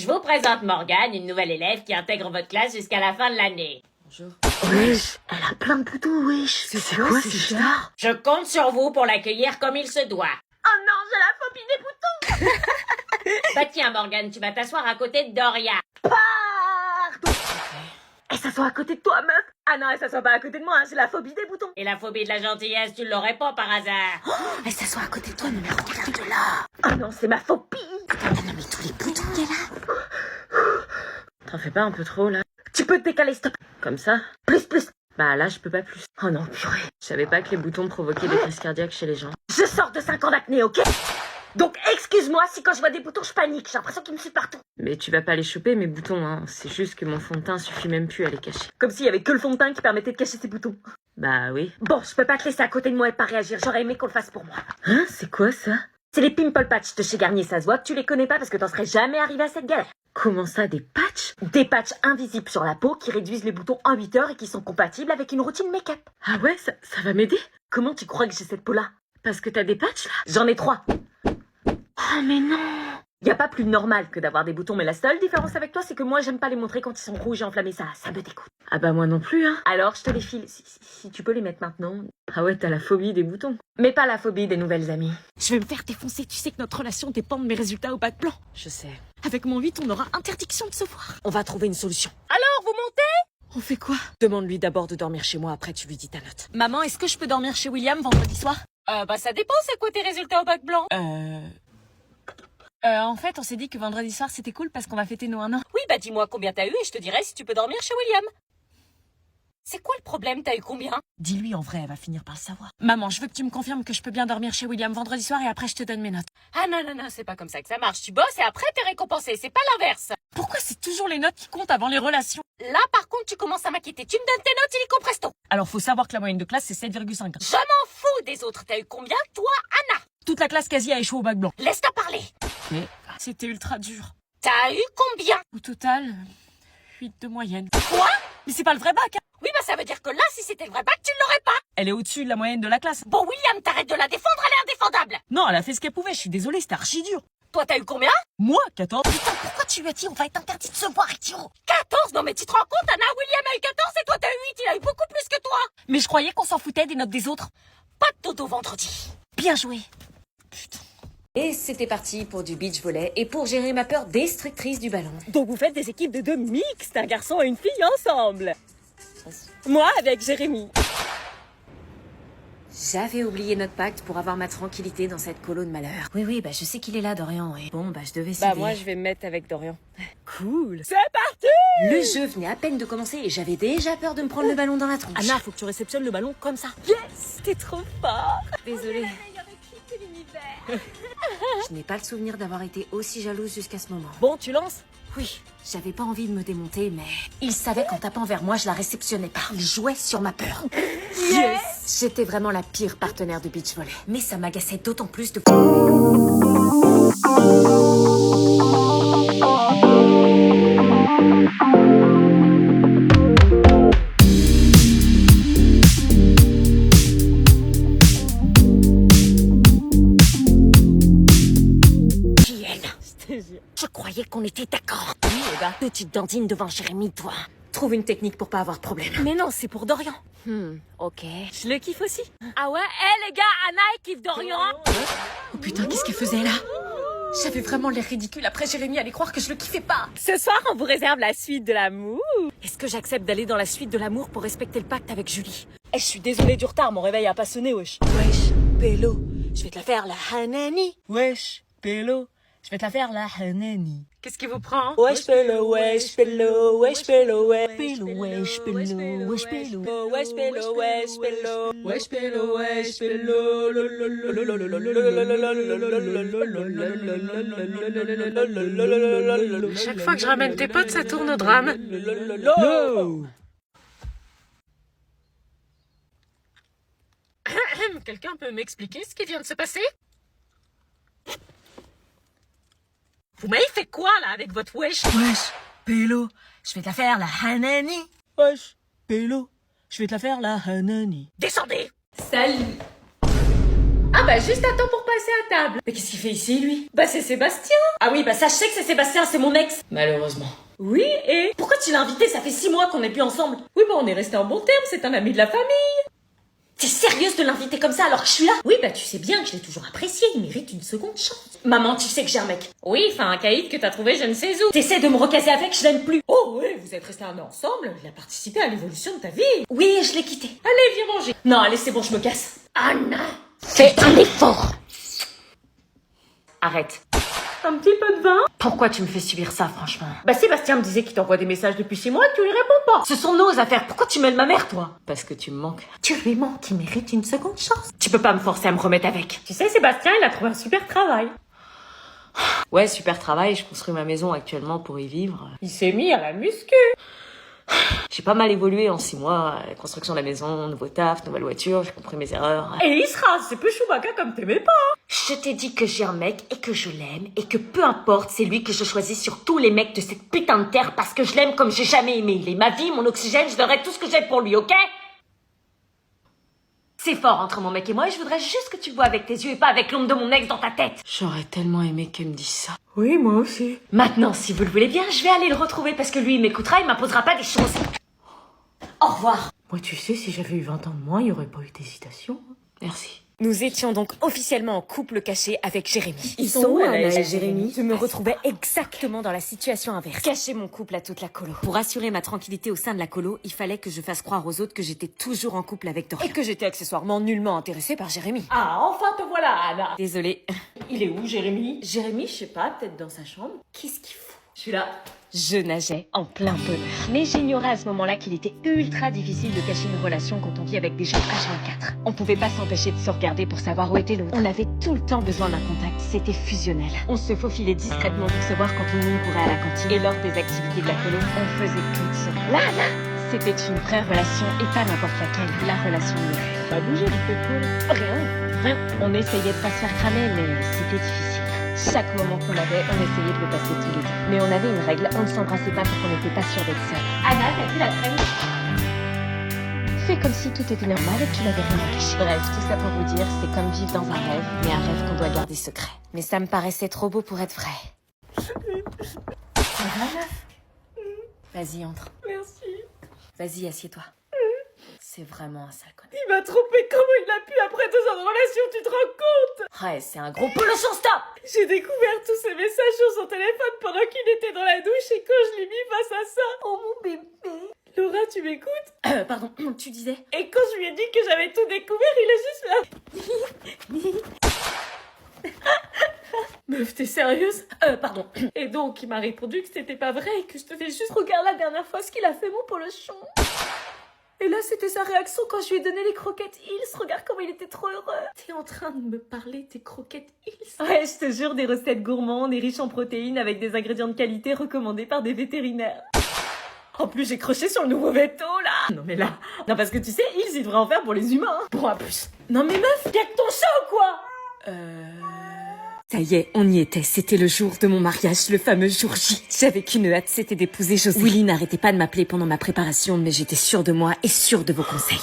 Je vous présente Morgane, une nouvelle élève qui intègre votre classe jusqu'à la fin de l'année. Bonjour. Wesh, elle a plein de boutons, wesh. C'est quoi ces stars? Je compte sur vous pour l'accueillir comme il se doit. Oh non, j'ai la phobie des boutons. Bah tiens, Morgane, tu vas t'asseoir à côté de Doria. Pardon. Elle s'assoit à côté de toi, meuf. Ah non, elle s'assoit pas à côté de moi, hein, j'ai la phobie des boutons. Et la phobie de la gentillesse, tu l'aurais pas par hasard. Oh, elle s'assoit à côté de toi, mais regarde là. Oh non, c'est ma phobie. Ah non, mais tous les boutons qu'elle a. T'en fais pas un peu trop, là? Tu peux te décaler, stop. Comme ça? Plus, plus. Bah là, je peux pas plus. Oh non, purée. Je savais pas que les boutons provoquaient des crises cardiaques chez les gens. Je sors de 5 ans d'acné, ok? Donc excuse-moi si quand je vois des boutons, je panique. J'ai l'impression qu'ils me suivent partout. Mais tu vas pas les choper, mes boutons, hein. C'est juste que mon fond de teint suffit même plus à les cacher. Comme s'il y avait que le fond de teint qui permettait de cacher ces boutons. Bah oui. Bon, je peux pas te laisser à côté de moi et pas réagir. J'aurais aimé qu'on le fasse pour moi. Hein? C'est quoi ça? C'est les pimple patch de chez Garnier. Ça se voit que tu les connais pas parce que t'en serais jamais arrivé à cette galère. Comment ça, des patchs? Des patchs invisibles sur la peau qui réduisent les boutons en 8 heures et qui sont compatibles avec une routine make-up. Ah ouais, ça va m'aider? Comment tu crois que j'ai cette peau-là? Parce que t'as des patchs, là? J'en ai 3. Oh mais non! Y a pas plus normal que d'avoir des boutons, mais la seule différence avec toi, c'est que moi, j'aime pas les montrer quand ils sont rouges et enflammés. Ça me dégoûte. Ah bah moi non plus, hein. Alors, je te les file. Si tu peux les mettre maintenant. Ah ouais, t'as la phobie des boutons. Mais pas la phobie des nouvelles amies. Je vais me faire défoncer, tu sais que notre relation dépend de mes résultats au bac blanc. Je sais. Avec mon 8, on aura interdiction de se voir. On va trouver une solution. Alors, vous montez? On fait quoi? Demande-lui d'abord de dormir chez moi, après tu lui dis ta note. Maman, est-ce que je peux dormir chez William vendredi soir? Bah ça dépend, c'est quoi tes résultats au bac blanc? En fait, on s'est dit que vendredi soir c'était cool parce qu'on va fêter nos 1 an. Oui, bah dis-moi combien t'as eu et je te dirai si tu peux dormir chez William. C'est quoi le problème, t'as eu combien? Dis-lui en vrai, elle va finir par le savoir. Maman, je veux que tu me confirmes que je peux bien dormir chez William vendredi soir et après je te donne mes notes. Ah non, c'est pas comme ça que ça marche. Tu bosses et après t'es récompensé, c'est pas l'inverse. Pourquoi c'est toujours les notes qui comptent avant les relations? Là, par contre, tu commences à m'inquiéter. Tu me donnes tes notes illico presto. Alors faut savoir que la moyenne de classe c'est 7,5. Je m'en fous des autres. T'as eu combien, toi, Anna? Toute la classe quasi a échoué au bac blanc. Laisse-toi parler. Mais c'était ultra dur. T'as eu combien? Au total, 8 de moyenne. Quoi? Mais c'est pas le vrai bac, hein. Oui, bah ça veut dire que là, si c'était le vrai bac, tu l'aurais pas. Elle est au-dessus de la moyenne de la classe. Bon, William, t'arrêtes de la défendre, elle est indéfendable. Non, elle a fait ce qu'elle pouvait, je suis désolée, c'était archi dur. Toi, t'as eu combien? Moi, 14. Putain, pourquoi tu lui as dit on va être interdit de se voir, idiot? 14? Non mais tu te rends compte, Anna, William a eu 14 et toi t'as eu 8, il a eu beaucoup plus que toi. Mais je croyais qu'on s'en foutait des notes des autres. Pas de dodo vendredi. Bien joué. Putain. Et c'était parti pour du beach volley et pour gérer ma peur destructrice du ballon. Donc vous faites des équipes de 2 mixtes, un garçon et une fille ensemble. Moi avec Jérémy. J'avais oublié notre pacte pour avoir ma tranquillité dans cette colo de malheur. Oui, bah je sais qu'il est là, Dorian, et bon, bah je devais céder. Bah moi je vais me mettre avec Dorian. Cool. C'est parti. Le jeu venait à peine de commencer et j'avais déjà peur de me prendre le ballon dans la tronche. Anna, faut que tu réceptionnes le ballon comme ça. Yes, t'es trop fort. Désolée. Je n'ai pas le souvenir d'avoir été aussi jalouse jusqu'à ce moment. Bon, tu lances? Oui, j'avais pas envie de me démonter, mais il savait qu'en tapant vers moi, je la réceptionnais pas. Il jouait sur ma peur. Yes! J'étais vraiment la pire partenaire de beach volley. Mais ça m'agaçait d'autant plus de... Je croyais qu'on était d'accord. Oui, et bah. Petite dandine devant Jérémy, toi. Trouve une technique pour pas avoir de problème. Mais non, c'est pour Dorian. Ok. Je le kiffe aussi. Ah ouais, les gars, Anna, elle kiffe Dorian. Oh putain, qu'est-ce qu'elle faisait là? J'avais vraiment l'air ridicule. Après, Jérémy allait croire que je le kiffais pas. Ce soir, on vous réserve la suite de l'amour. Est-ce que j'accepte d'aller dans la suite de l'amour pour respecter le pacte avec Julie? Eh, je suis désolée du retard, mon réveil a pas sonné, wesh. Wesh, Pélo, je vais te la faire la Hanani. Wesh, Pélo, je vais te la faire la Hanani. Qu'est-ce qui vous prend? Wesh, Pélo, wesh, Pélo, wesh, Pélo, wesh, Pélo, wesh, Pélo, wesh, Pélo, wesh, Pélo, wesh, Pélo, wesh, Pélo, wesh, Pélo. Chaque fois que je ramène tes potes, ça tourne au drame. No. Quelqu'un peut m'expliquer ce qui vient de se passer? Vous m'avez fait quoi, là, avec votre wesh? Wesh, Pélo, je vais te la faire, la Hanani. Wesh, Pélo, je vais te la faire, la Hanani. Descendez! Salut! Ah bah juste à temps pour passer à table. Mais qu'est-ce qu'il fait ici, lui? Bah c'est Sébastien. Ah oui, bah ça je sais que c'est Sébastien, c'est mon ex. Malheureusement. Oui, et pourquoi tu l'as invité? Ça fait 6 mois qu'on est plus ensemble. Oui, bah on est resté en bon terme, c'est un ami de la famille. T'es sérieuse de l'inviter comme ça alors que je suis là? Oui, bah tu sais bien que je l'ai toujours apprécié, il mérite une seconde chance. Maman, tu sais que j'ai un mec. Oui, enfin un caïd que t'as trouvé je ne sais où. T'essaies de me recaser avec, je l'aime plus. Oh oui, vous êtes restés un an ensemble, il a participé à l'évolution de ta vie. Oui, je l'ai quitté. Allez, viens manger. Non, allez, c'est bon, je me casse. Anna, fais un effort. Arrête. Un petit peu de vin? Pourquoi tu me fais subir ça, franchement? Bah Sébastien me disait qu'il t'envoie des messages depuis 6 mois et que tu lui réponds pas. Ce sont nos affaires. Pourquoi tu mêles ma mère, toi? Parce que tu me manques. Tu lui manques, il mérite une seconde chance. Tu peux pas me forcer à me remettre avec. Tu sais, Sébastien, il a trouvé un super travail. Ouais, super travail, je construis ma maison actuellement pour y vivre. Il s'est mis à la muscu. J'ai pas mal évolué en 6 mois. La construction de la maison, nouveau taf, nouvelle voiture, j'ai compris mes erreurs. Et il sera, c'est peu Chewbacca comme t'aimais pas. Je t'ai dit que j'ai un mec et que je l'aime et que peu importe, c'est lui que je choisis sur tous les mecs de cette putain de terre parce que je l'aime comme j'ai jamais aimé. Il est ma vie, mon oxygène, je donnerai tout ce que j'ai pour lui, ok? C'est fort entre mon mec et moi et je voudrais juste que tu le vois avec tes yeux et pas avec l'ombre de mon ex dans ta tête. J'aurais tellement aimé qu'elle me dise ça. Oui, moi aussi. Maintenant, si vous le voulez bien, je vais aller le retrouver parce que lui, il m'écoutera, il m'imposera pas des choses. Au revoir. Moi, tu sais, si j'avais eu 20 ans de moins, il n'y aurait pas eu d'hésitation. Merci. Nous étions donc officiellement en couple caché avec Jérémy. Ils sont où, Anna et Jérémy? Je me retrouvais exactement dans la situation inverse. Cacher mon couple à toute la colo. Pour assurer ma tranquillité au sein de la colo, il fallait que je fasse croire aux autres que j'étais toujours en couple avec Dorian. Et que j'étais accessoirement nullement intéressée par Jérémy. Ah, enfin te voilà, Anna. Désolée. Il est où, Jérémy? Jérémy, je sais pas, peut-être dans sa chambre. Qu'est-ce qu'il fout? Je suis là. Je nageais en plein bonheur. Mais j'ignorais à ce moment-là qu'il était ultra difficile de cacher une relation quand on vit avec des gens H24. On pouvait pas s'empêcher de se regarder pour savoir où était l'autre. On avait tout le temps besoin d'un contact, c'était fusionnel. On se faufilait discrètement pour se voir quand tout le monde courait à la cantine. Et lors des activités de la colo, on faisait tout ça. Là, c'était une vraie relation et pas n'importe laquelle, la relation de rêve. Pas bouger du peu. Rien. On essayait de pas se faire cramer, mais c'était difficile. Chaque moment qu'on avait, on essayait de le passer tous les deux. Mais on avait une règle, on ne s'embrassait pas quand on n'était pas sûr d'être seul. Anna, t'as vu la crème? Fais comme si tout était normal et que tu n'avais rien à cacher. Bref, tout ça pour vous dire, c'est comme vivre dans un rêve, mais un rêve qu'on doit garder secret. Mais ça me paraissait trop beau pour être vrai. Ça va, meuf? Vas-y, entre. Merci. Vas-y, assieds-toi. C'est vraiment un sale connard. Il m'a trompé, comment il a pu après 2 ans de relation, tu te rends compte? Ouais, c'est un gros polochon, stop! J'ai découvert tous ces messages sur son téléphone pendant qu'il était dans la douche et quand je l'ai mis face à ça. Oh mon bébé. Laura, tu m'écoutes? Pardon, tu disais? Et quand je lui ai dit que j'avais tout découvert, il est juste là. Meuf, t'es sérieuse? Pardon. Et donc, il m'a répondu que c'était pas vrai et que je devais juste regarder la dernière fois ce qu'il a fait, mon polochon. Et là, c'était sa réaction quand je lui ai donné les croquettes Hills. Regarde comment il était trop heureux. T'es en train de me parler des croquettes Hills? Ouais, je te jure, des recettes gourmandes et riches en protéines avec des ingrédients de qualité recommandés par des vétérinaires. En plus, j'ai croché sur le nouveau veto, là. Non, mais là... Non, parce que tu sais, Hills, il devrait en faire pour les humains. Hein. Bon, à plus. Non, mais meuf, y'a que ton chat ou quoi? Ça y est, on y était. C'était le jour de mon mariage, le fameux jour J. J'avais qu'une hâte, c'était d'épouser José. Willy n'arrêtait pas de m'appeler pendant ma préparation, mais j'étais sûre de moi et sûre de vos conseils.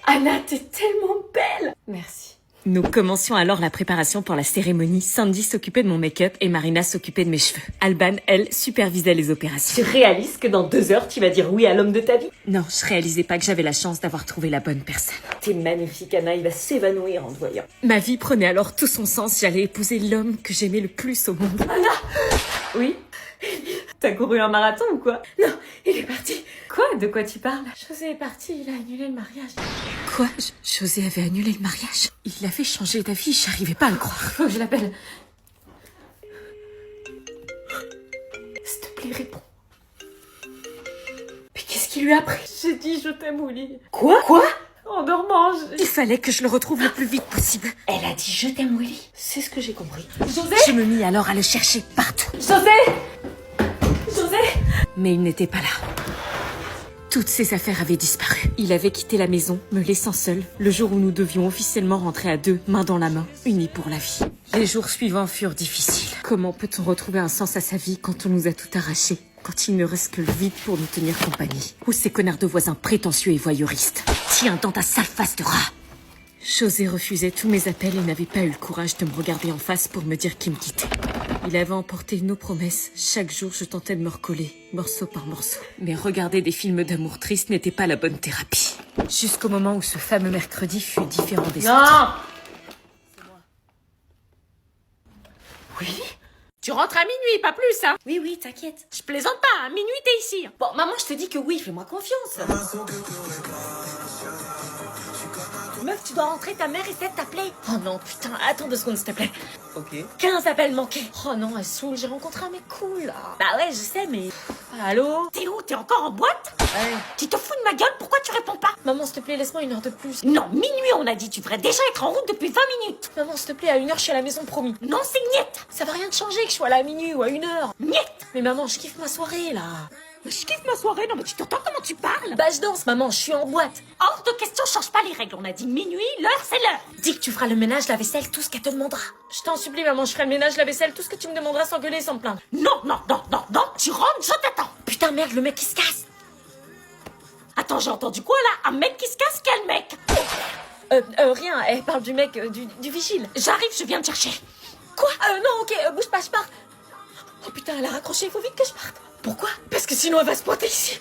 Anna, t'es tellement belle! Merci. Nous commencions alors la préparation pour la cérémonie. Sandy s'occupait de mon make-up et Marina s'occupait de mes cheveux. Alban, elle, supervisait les opérations. Tu réalises que dans 2 heures, tu vas dire oui à l'homme de ta vie? Non, je réalisais pas que j'avais la chance d'avoir trouvé la bonne personne. T'es magnifique, Anna, il va s'évanouir en te voyant. Ma vie prenait alors tout son sens. J'allais épouser l'homme que j'aimais le plus au monde. Anna! Oui? T'as couru un marathon ou quoi? Non, il est parti. Quoi? De quoi tu parles? José est parti, il a annulé le mariage. Quoi? José avait annulé le mariage? Il l'a fait changer d'avis, j'arrivais pas à le croire. Faut que je l'appelle. S'il te plaît, réponds. Mais qu'est-ce qu'il lui a pris? J'ai dit je t'aime au lit. Quoi? En dormant, Il fallait que je le retrouve le plus vite possible. Elle a dit je t'aime Willy. C'est ce que j'ai compris. José? Je me mis alors à le chercher partout. José! Mais il n'était pas là. Toutes ses affaires avaient disparu. Il avait quitté la maison, me laissant seule, le jour où nous devions officiellement rentrer à 2, main dans la main, unis pour la vie. Les jours suivants furent difficiles. Comment peut-on retrouver un sens à sa vie quand on nous a tout arraché? Quand il ne reste que le vide pour nous tenir compagnie? Ou ces connards de voisins prétentieux et voyeuristes? Tiens dans ta sale face de rat! J'osais refuser tous mes appels et n'avais pas eu le courage de me regarder en face pour me dire qu'il me quittait. Il avait emporté nos promesses. Chaque jour, je tentais de me recoller, morceau par morceau. Mais regarder des films d'amour tristes n'était pas la bonne thérapie. Jusqu'au moment où ce fameux mercredi fut différent des autres. Non! Oui? Tu rentres à minuit, pas plus, hein? Oui, oui, t'inquiète. Je plaisante pas, hein? Minuit, t'es ici. Bon, maman, je te dis que oui, fais-moi confiance. Meuf, tu dois rentrer, ta mère essaie de t'appeler. Oh non, putain, attends 2 secondes, s'il te plaît. Ok. 15 appels manqués. Oh non, elle saoule, j'ai rencontré un mec cool, là. Bah ouais, je sais, mais... Allô? T'es où? T'es encore en boîte? Ouais. Tu te fous de ma gueule? Pourquoi tu réponds pas? Maman, s'il te plaît, laisse-moi 1 heure de plus. Non, minuit, on a dit. Tu devrais déjà être en route depuis 20 minutes. Maman, s'il te plaît, à 1 heure, je suis à la maison, promis. Non, c'est niette. Ça va rien de changer que je sois là à minuit ou à 1 heure. Niette. Mais maman, je kiffe ma soirée, là. Je kiffe ma soirée. Non, mais tu t'entends comment tu parles? Bah, je danse, maman, je suis en boîte. Hors de question, change pas les règles. On a dit minuit, l'heure, c'est l'heure. Dis que tu feras le ménage, la vaisselle, tout ce qu'elle te demandera. Je t'en supplie, maman, je ferai le ménage, la vaisselle, tout ce que tu me demanderas sans gueuler, sans me plaindre. Non, non, non, non, non. Tu rentres, je t'attends. Putain, merde, le mec qui se casse. Attends, j'ai entendu quoi, là? Un mec qui se casse? Quel mec? Rien, elle parle du mec, du vigile. J'arrive, je viens te chercher. Quoi? Non, ok, bouge pas, je pars. Oh putain, elle a raccroché, il faut vite que je parte. Pourquoi? Parce que sinon elle va se pointer ici.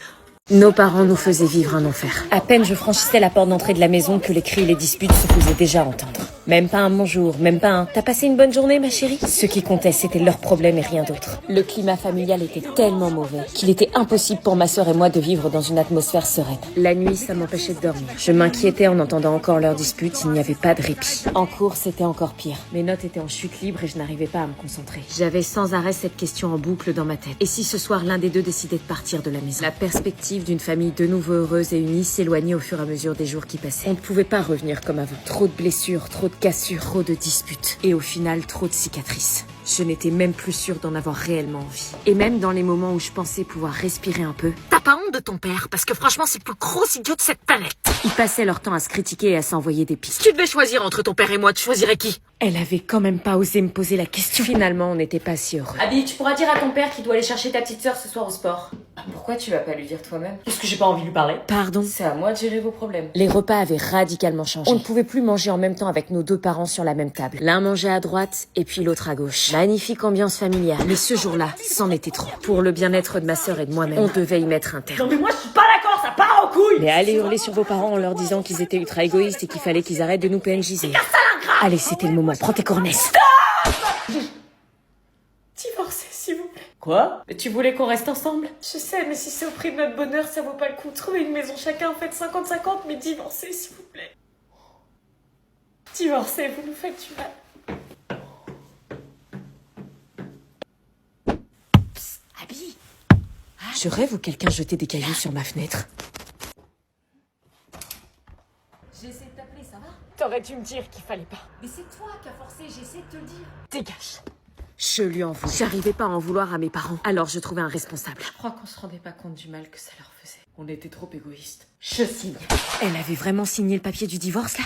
Nos parents nous faisaient vivre un enfer. À peine je franchissais la porte d'entrée de la maison que les cris et les disputes se faisaient déjà entendre. Même pas un bonjour, même pas un « t'as passé une bonne journée ma chérie ?» Ce qui comptait, c'était leurs problèmes et rien d'autre. Le climat familial était tellement mauvais qu'il était impossible pour ma sœur et moi de vivre dans une atmosphère sereine. La nuit, ça m'empêchait de dormir. Je m'inquiétais en entendant encore leurs disputes, il n'y avait pas de répit. En cours, c'était encore pire. Mes notes étaient en chute libre et je n'arrivais pas à me concentrer. J'avais sans arrêt cette question en boucle dans ma tête. Et si ce soir, l'un des deux décidait de partir de la maison? La perspective d'une famille de nouveau heureuse et unie s'éloignait au fur et à mesure des jours qui passaient. On ne pouvait pas revenir comme avant. Trop de blessures, trop de cassures, trop de disputes. Et au final, trop de cicatrices. Je n'étais même plus sûre d'en avoir réellement envie. Et même dans les moments où je pensais pouvoir respirer un peu, T'as pas honte de ton père? Parce que franchement, c'est le plus gros idiot de cette planète. ils passaient leur temps à se critiquer et à s'envoyer des pistes. Si tu devais choisir entre ton père et moi, tu choisirais qui? Elle avait quand même pas osé me poser la question. Finalement, on n'était pas si heureux. Abby, tu pourras dire à ton père qu'il doit aller chercher ta petite sœur ce soir au sport. Pourquoi tu vas pas lui dire toi-même? Parce que j'ai pas envie de lui parler. Pardon? C'est à moi de gérer vos problèmes. Les repas avaient radicalement changé. On ne pouvait plus manger en même temps avec nos 2 parents sur la même table. L'un mangeait à droite et puis l'autre à gauche. Magnifique ambiance familiale. Mais ce jour-là, c'en était trop. Pour le bien-être de ma sœur et de moi-même, on devait y mettre un terme. Non mais moi, je suis pas d'accord, ça part en couille. Mais allez hurler sur vos parents en leur disant qu'ils étaient ultra égoïstes et qu'il fallait qu'ils arrêtent de nous PNJiser. Allez, c'était le moment. Prends tes cornesses. Divorcez, s'il vous plaît. Quoi? Mais tu voulais qu'on reste ensemble? Je sais, mais si c'est au prix de notre bonheur, ça vaut pas le coup. Trouver une maison chacun, faites 50-50, mais divorcez, s'il vous plaît. Divorcez, vous nous faites du mal. Abby. Je rêve où quelqu'un jetait des cailloux sur ma fenêtre. J'essaie de t'appeler, ça va? T'aurais dû me dire qu'il fallait pas. Mais c'est toi qui as forcé, j'essaie de te le dire. Dégage. Je lui en voulais. J'arrivais pas à en vouloir à mes parents. Alors je trouvais un responsable. Je crois qu'on se rendait pas compte du mal que ça leur faisait. On était trop égoïstes. Je signe. Elle avait vraiment signé le papier du divorce, là?